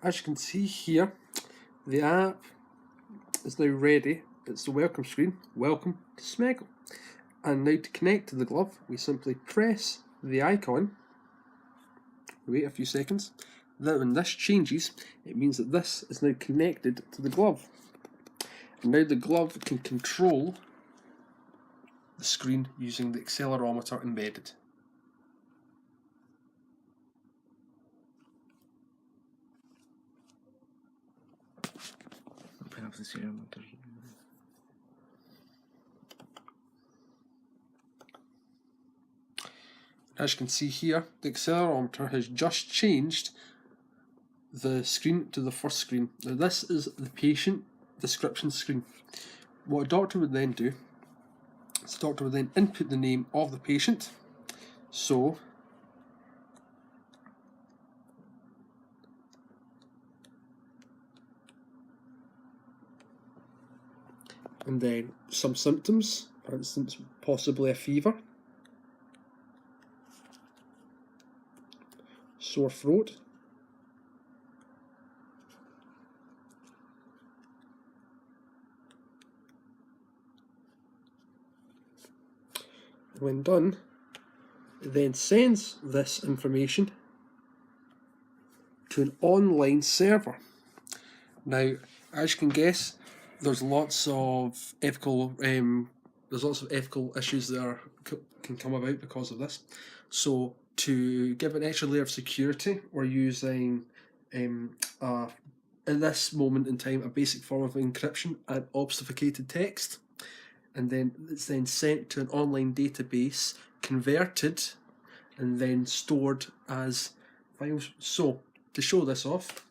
As you can see here, the app is now ready. It's the welcome screen. Welcome to Smegl. And now to connect to the glove, we simply press the icon. Wait a few seconds. Then when this changes, it means that this is now connected to the glove. And now the glove can control the screen using the accelerometer embedded. Open up the accelerometer. As you can see here, the accelerometer has just changed the screen to the first screen. Now this is the patient description screen. What a doctor would then do is the doctor would then input the name of the patient. So and then some symptoms, for instance possibly a fever, sore throat, when done, it then sends this information to an online server. Now, as you can guess, there's lots of ethical issues that can come about because of this. So to give an extra layer of security, we're using at this moment in time a basic form of encryption and obfuscated text, and then it's then sent to an online database, converted, and then stored as files. So to show this off,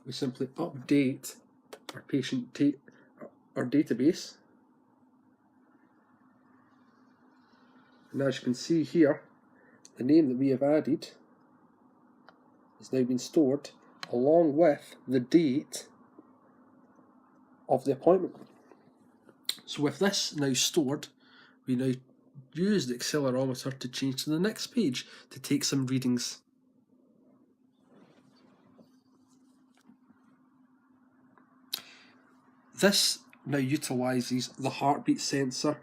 we simply update our our database, and as you can see here, the name that we have added has now been stored along with the date of the appointment. So with this now stored, we now use the accelerometer to change to the next page to take some readings. This now utilises the heartbeat sensor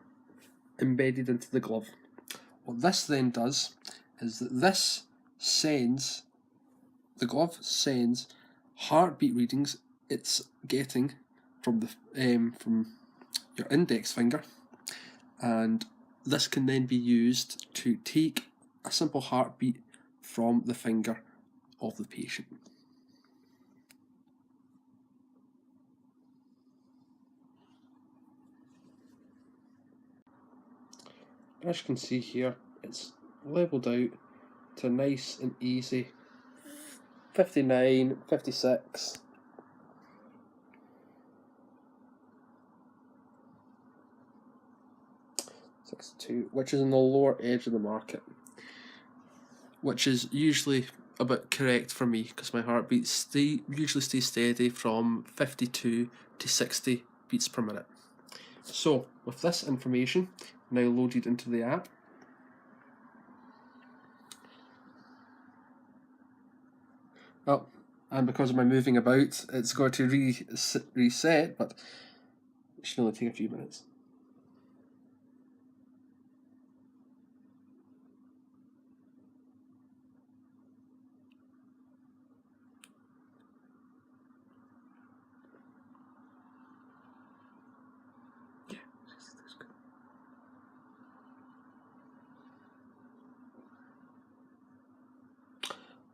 embedded into the glove. What this then does is that the glove sends heartbeat readings it's getting from your index finger, and this can then be used to take a simple heartbeat from the finger of the patient. As you can see here, it's labelled out to nice and easy 59, 56. Which is in the lower edge of the market, which is usually a bit correct for me because my heartbeat usually stays steady from 52 to 60 beats per minute. So with this information now loaded into the app, and because of my moving about, it's going to reset, but it should only take a few minutes.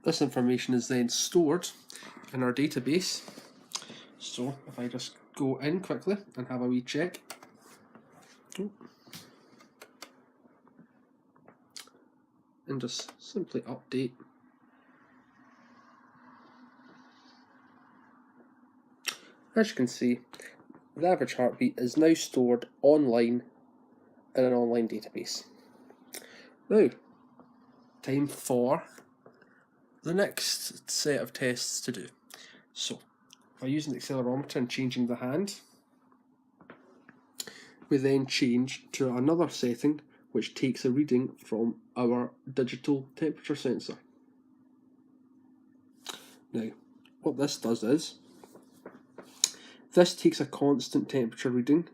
This information is then stored in our database. So if I just go in quickly and have a wee check. And just simply update. As you can see, the average heartbeat is now stored online in an online database. Now, time for the next set of tests to do. So, by using the accelerometer and changing the hand, we then change to another setting which takes a reading from our digital temperature sensor. Now, what this does is, this takes a constant temperature reading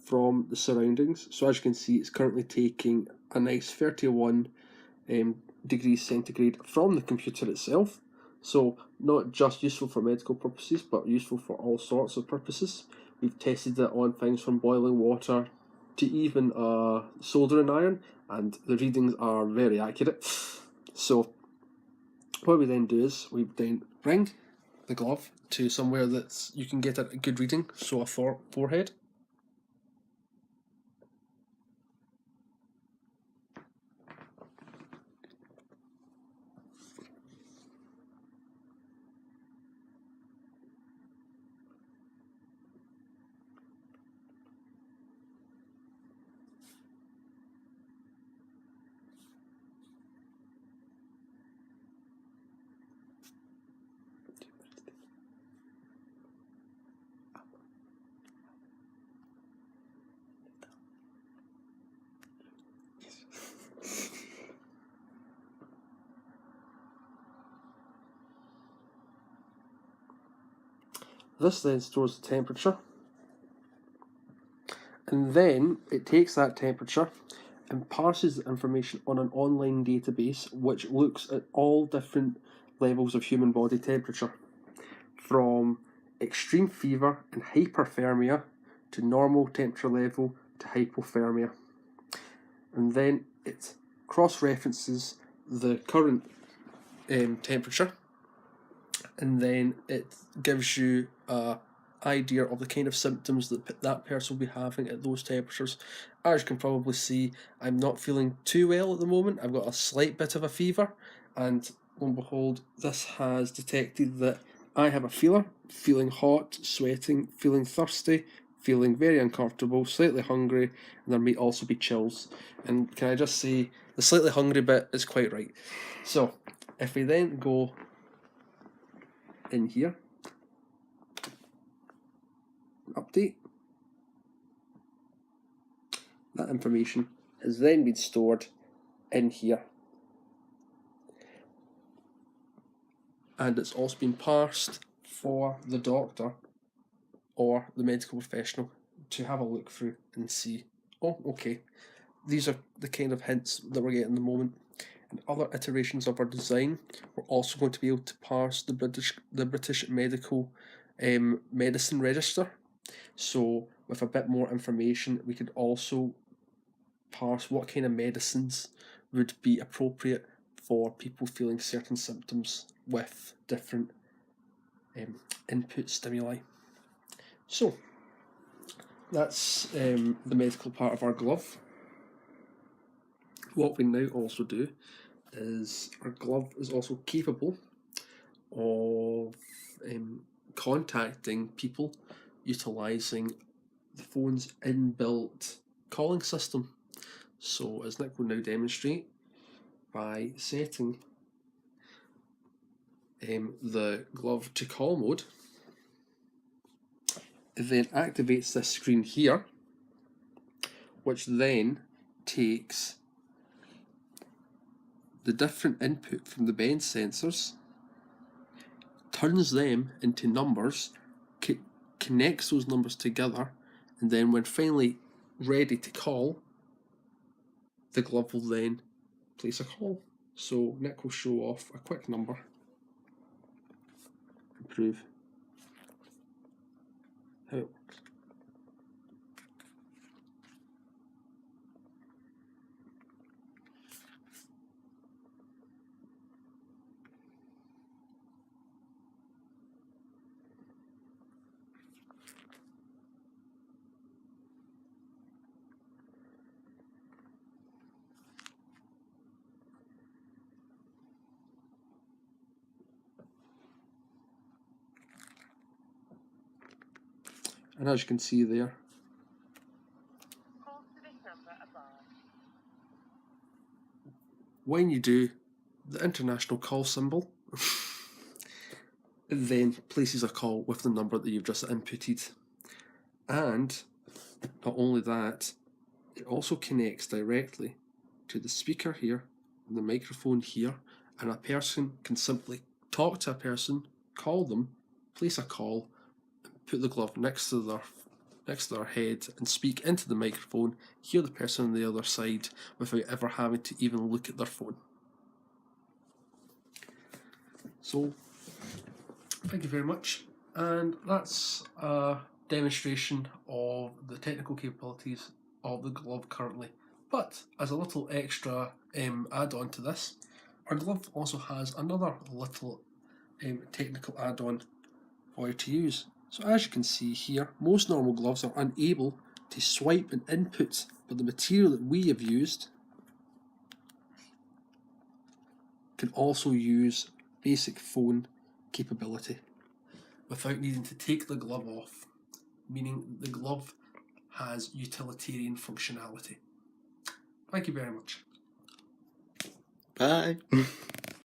from the surroundings. So as you can see, it's currently taking a nice 31 degrees centigrade from the computer itself. So not just useful for medical purposes, but useful for all sorts of purposes. We've tested it on things from boiling water to even soldering iron, and the readings are very accurate. So what we then do is we then bring the glove to somewhere that you can get a good reading, so a forehead. This then stores the temperature, and then it takes that temperature and parses the information on an online database which looks at all different levels of human body temperature, from extreme fever and hyperthermia to normal temperature level to hypothermia. And then it cross-references the current temperature, and then it gives you an idea of the kind of symptoms that that person will be having at those temperatures. As you can probably see, I'm not feeling too well at the moment. I've got a slight bit of a fever, and lo and behold, this has detected that I have a feeler, feeling hot, sweating, feeling thirsty, feeling very uncomfortable, slightly hungry, and there may also be chills. And can I just say, the slightly hungry bit is quite right. So, if we then go in here, update, that information has then been stored in here, and it's also been parsed for the doctor or the medical professional to have a look through and see, oh, okay, these are the kind of hints that we're getting at the moment. And other iterations of our design, we're also going to be able to parse the British Medical Medicine Register. So with a bit more information, we could also parse what kind of medicines would be appropriate for people feeling certain symptoms with different input stimuli. So that's the medical part of our glove. What we now also do is our glove is also capable of contacting people utilising the phone's inbuilt calling system. So as Nick will now demonstrate, by setting the glove to call mode, it then activates this screen here, which then takes the different input from the bend sensors, turns them into numbers, connects those numbers together, and then when finally ready to call, the glove will then place a call. So Nick will show off a quick number and prove how it works. And as you can see there, when you do the international call symbol, it then places a call with the number that you've just inputted. And not only that, it also connects directly to the speaker here, and the microphone here, and a person can simply talk to a person, call them, place a call, put the glove next to their head and speak into the microphone, hear the person on the other side without ever having to even look at their phone. So, thank you very much. And that's a demonstration of the technical capabilities of the glove currently. But as a little extra add-on to this, our glove also has another little technical add-on for you to use. So as you can see here, most normal gloves are unable to swipe an input, but the material that we have used can also use basic phone capability without needing to take the glove off, meaning the glove has utilitarian functionality. Thank you very much. Bye.